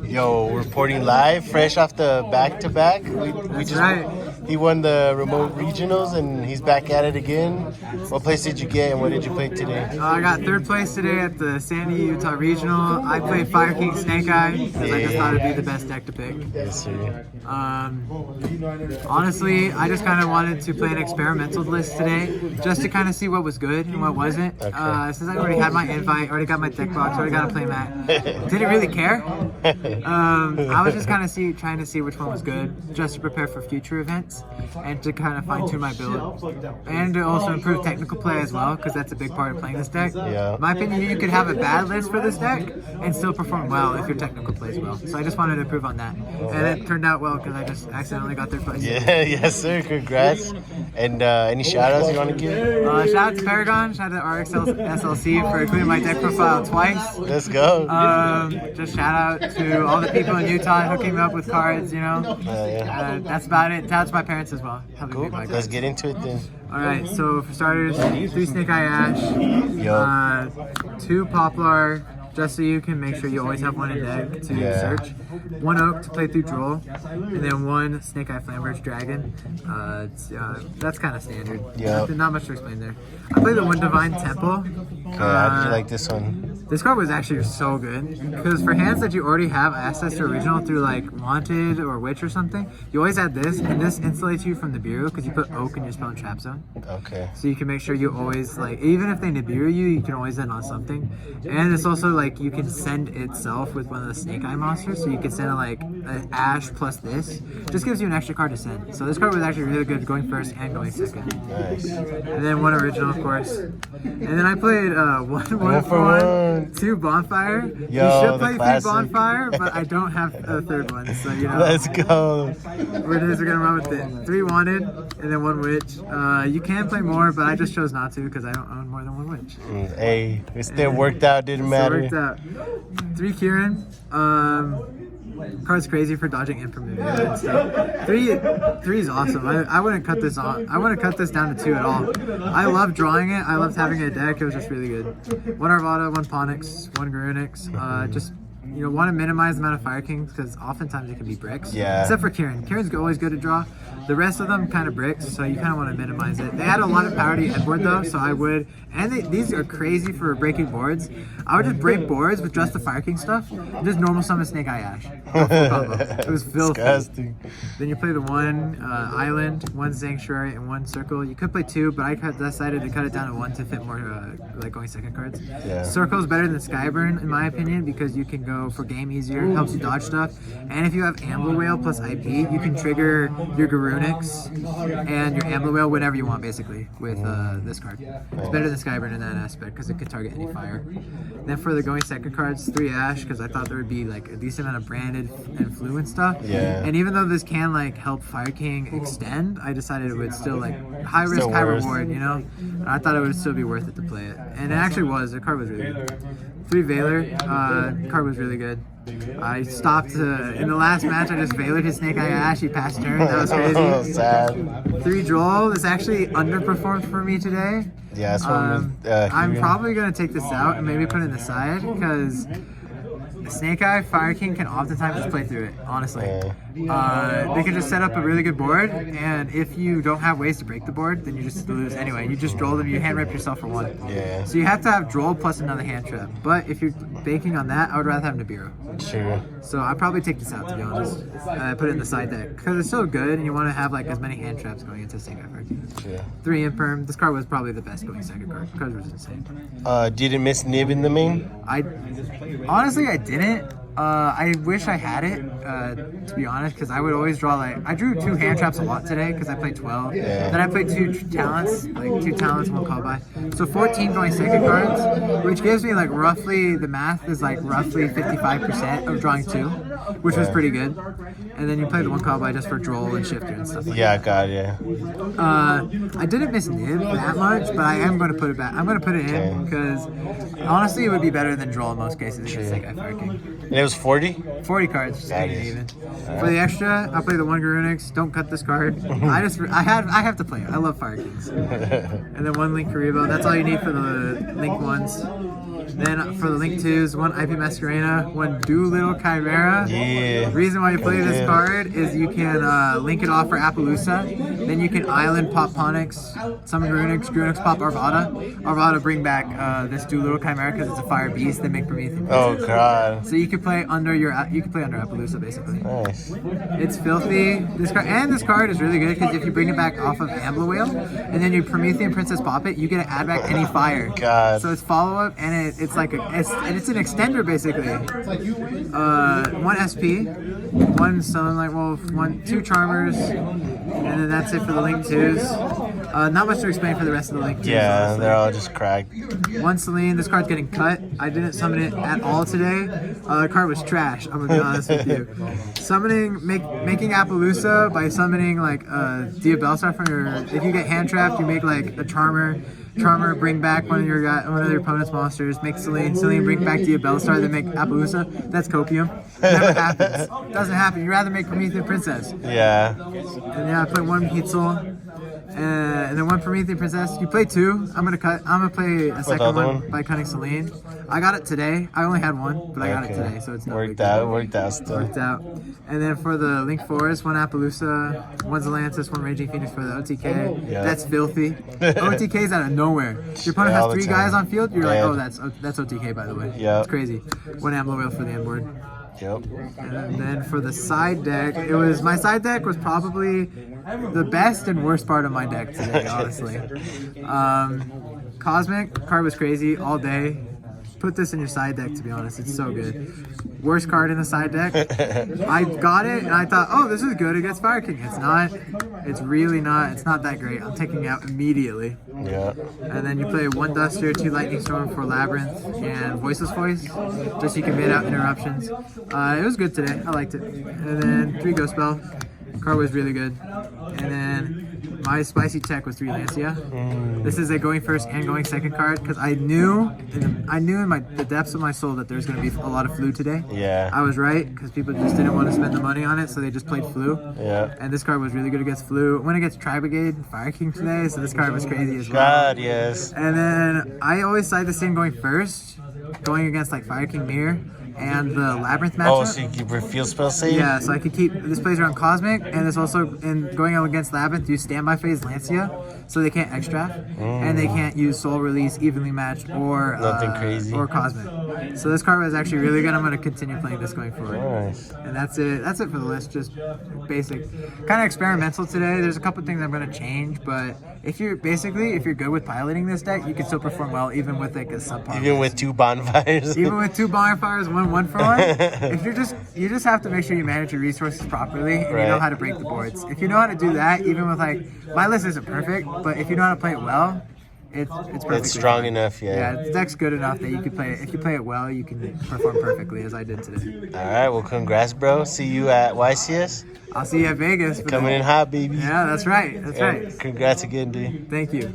Yo, reporting live, fresh off the back-to-back. He won the remote regionals, and he's back at it again. What place did you get, and what did you play today? I got third place today at the Sandy, Utah Regional. I played Fire King Snake Eye because I just thought it'd be the best deck to pick. Yes, sir. Honestly, I just kind of wanted to play an experimental list today, just to kind of see what was good and what wasn't. Okay. Since I already had my invite, already got my deck box, already got a play mat, didn't really care. I was just kind of trying to see which one was good, just to prepare for future events and to kind of fine tune my build, and to also improve technical play as well, because that's a big part of playing this deck. Yeah. In my opinion, you could have a bad list for this deck and still perform well if your technical plays well. So I just wanted to improve on that, and it turned out well because I just accidentally got third place. Yeah, yes, sir. Congrats. And any shout outs you want to give? Shout out to Paragon, shout out to RXL SLC for including my deck profile twice. Let's go. Just shout out to all the people in Utah hooking me up with cards, you know. That's about it. Shout out to my parents as well. Cool. Let's get into it then. Alright, so for starters, 3 Snake Eye Ash, 2 Poplar, just so you can make sure you always have one in deck to search. 1 Oak to play through Droll, and then 1 Snake Eye Flamberge Dragon. That's kind of standard. Not much to explain there. I played the 1 Divine Temple. Okay, how did you like this one? This card was actually so good, because for hands that you already have access to original through like Wanted or Witch or something, you always add this, and this insulates you from the Nibiru because you put Oak in your spell and trap zone. Okay. So you can make sure you always, like, even if they Nibiru you, you can always end on something. And it's also like you can send itself with one of the Snake Eye monsters, so you can send like an Ash plus this. Just gives you an extra card to send. So this card was actually really good going first and going second. Nice. And then 1 original, of course. And then I played 1 for 1, 2 Bonfire. Yo, you should play 3 classic. Bonfire, but I don't have a third one, so you know. Let's go. We're gonna run with it. 3 Wanted, and then 1 Witch. You can play more, but I just chose not to because I don't own more than 1 Witch. Hey, it still worked out, didn't matter. It worked out. 3 Kieran. Card's crazy for dodging impermeable and stuff. 3 is awesome. I wouldn't cut this on. I wouldn't cut this down to 2 at all. I loved drawing it. I loved having a deck. It was just really good. 1 Arvada, 1 Ponix, 1 Garunix. Just, you know, want to minimize the amount of Fire Kings because oftentimes it can be bricks. Yeah. Except for Kieran. Kieran's always good to draw. The rest of them kind of bricks, so you kind of want to minimize it. They had a lot of power to headboard though, so I would. And these are crazy for breaking boards. I would just break boards with just the Fire King stuff and just normal summon Snake Eye Ash. It was filthy. Disgusting. Then you play the 1 Island, 1 Sanctuary, and 1 Circle. You could play 2, but I decided to cut it down to 1 to fit more like going second cards. Yeah. Circle is better than Skyburn in my opinion because you can go for game easier, helps you dodge stuff, and if you have Ambler Whale plus IP, you can trigger your Garunix and your Ambler Whale whenever you want basically with this card. It's better than Skyburn in that aspect because it could target any fire. Then for the going second cards, 3 Ash because I thought there would be like a decent amount of branded and flu and stuff. Yeah. And even though this can like help Fire King extend, I decided it would still like high risk, high reward, you know? And I thought it would still be worth it to play it. And it actually was. The card was really good. 3 Valor. Card was really good. I stopped in the last match. I just Valored his Snake Eye Ash. He passed turn. That was crazy. Sad. 3 Droll. This actually underperformed for me today. Yeah, that's one. I'm probably gonna take this out and maybe put it in the side because Snake Eye Fire King can oftentimes just play through it. Honestly, they can just set up a really good board, and if you don't have ways to break the board, then you just lose anyway. You just droll them. You hand rip yourself for 1. Yeah. So you have to have droll plus another hand trap. But if you're banking on that, I would rather have Nibiru. Sure. So I'd probably take this out to be honest. Put it in the side deck because it's so good, and you want to have like as many hand traps going into Snake Eye Fire King. Sure. 3 Imperm. This card was probably the best going second card. The card was insane. Didn't miss Nib in the main? Honestly, I didn't. I wish I had it, to be honest, because I would always draw like I drew 2 hand traps a lot today because I played 12. Yeah. Then I played 2 talents, like 2 talents, 1 call by. So 14 going second cards, which gives me like roughly the math is like roughly 55% of drawing 2, which was pretty good. And then you play the 1 call by just for droll and shifter and stuff. Like Yeah, God, yeah. I didn't miss Nib that much, but I am going to put it back. I'm going to put it in because honestly, it would be better than droll in most cases against Snake Eye Fire King. And it was 40? 40 cards, just That hanging is. even. For the extra, I play the 1 Garunix. Don't cut this card. I have to play it. I love Fire Kings. And then 1 Link Karibo. That's all you need for the Link ones. Then for the Link 2s, one IP Masquerena, one Doolittle Chimera. Yeah. The reason why you play this card is you can link it off for Appaloosa. Then you can Island pop Ponix, summon Grunix, Grunix pop Arvada. Arvada bring back this Doolittle Chimera because it's a fire beast. They make Promethean. Oh god. So you can play under Appaloosa basically. Nice. It's filthy. This card is really good because if you bring it back off of Ambler Whale and then you Promethean Princess pop it, you get to add back any fire. God. So it's follow up and it's like it's an extender basically. One SP, one Summon Light Wolf, two Charmers, and then that's it for the Link 2s. Not much to explain for the rest of the Link 2s. Yeah, honestly. they're all just cracked. One Celine, this card's getting cut. I didn't summon it at all today. The card was trash, I'm gonna be honest with you. Making Appaloosa by summoning like Diabellstar from your, if you get hand trapped, you make like a Charmer, bring back one of your opponent's monsters, make Celine, bring back Diabellstar, then make Appaloosa. That's copium. Never happens. Doesn't happen. You'd rather make Promethean Princess. Yeah. And yeah, I play one Hitzel. And then one Promethean Princess. You play two. I'm gonna play a second one by cutting Celine. I got it today. I only had one, but I got it today, so it's not worked out still. Worked out. And then for the Link 4s, one Appaloosa, one Zelantis, one Raging Phoenix for the OTK. Yeah. That's filthy. OTK's out of nowhere. Your opponent has 3 guys on field. You're like, oh, that's OTK by the way. Yeah. It's crazy. One Ambler Whale for the end board. Yep. And then for the side deck, my side deck was probably the best and worst part of my deck today, honestly. Cosmic card was crazy all day. Put this in your side deck, to be honest. It's so good. Worst card in the side deck. I got it and I thought, oh, this is good against Fire King. It's not. It's really not. It's not that great. I'm taking it out immediately. Yeah. And then you play one Duster, 2 Lightning Storm for Labyrinth, and Voiceless Voice, just so you can bait out interruptions. It was good today. I liked it. And then 3 Ghost Spell. Card was really good. And then my spicy tech was 3 Lancia. This is a going first and going second card because I knew in the depths of my soul that there's going to be a lot of flu today. Yeah. I was right because people just didn't want to spend the money on it, so they just played flu. Yeah. And this card was really good against flu. Went against Tri-Brigade and Fire King today, so this card was crazy as well. God, yes. And then I always side this thing going first, going against like Fire King Mirror and the Labyrinth matchup. Oh, so you keep your field spell save? Yeah, so I could keep this plays around Cosmic, and this also in going out against Labyrinth, use standby phase Lancia, so they can't extra, and they can't use Soul Release, Evenly Matched, or nothing crazy, or Cosmic. So this card was actually really good. I'm going to continue playing this going forward. Nice. And that's it. That's it for the list. Just basic, kind of experimental today. There's a couple things I'm going to change, but if you're good with piloting this deck, you can still perform well even with like a subpar. Even with 2 bonfires. Even with 2 bonfires, one for one. If you just have to make sure you manage your resources properly and you know how to break the boards. If you know how to do that, even with like my list isn't perfect, but if you know how to play it well, it's perfect. It's strong enough, yeah. Yeah, the deck's good enough that you can play it. If you play it well, you can perform perfectly as I did today. All right, well, congrats, bro. See you at YCS. I'll see you at Vegas. Coming in hot, baby. Yeah, that's right. That's right. Congrats again, dude. Thank you.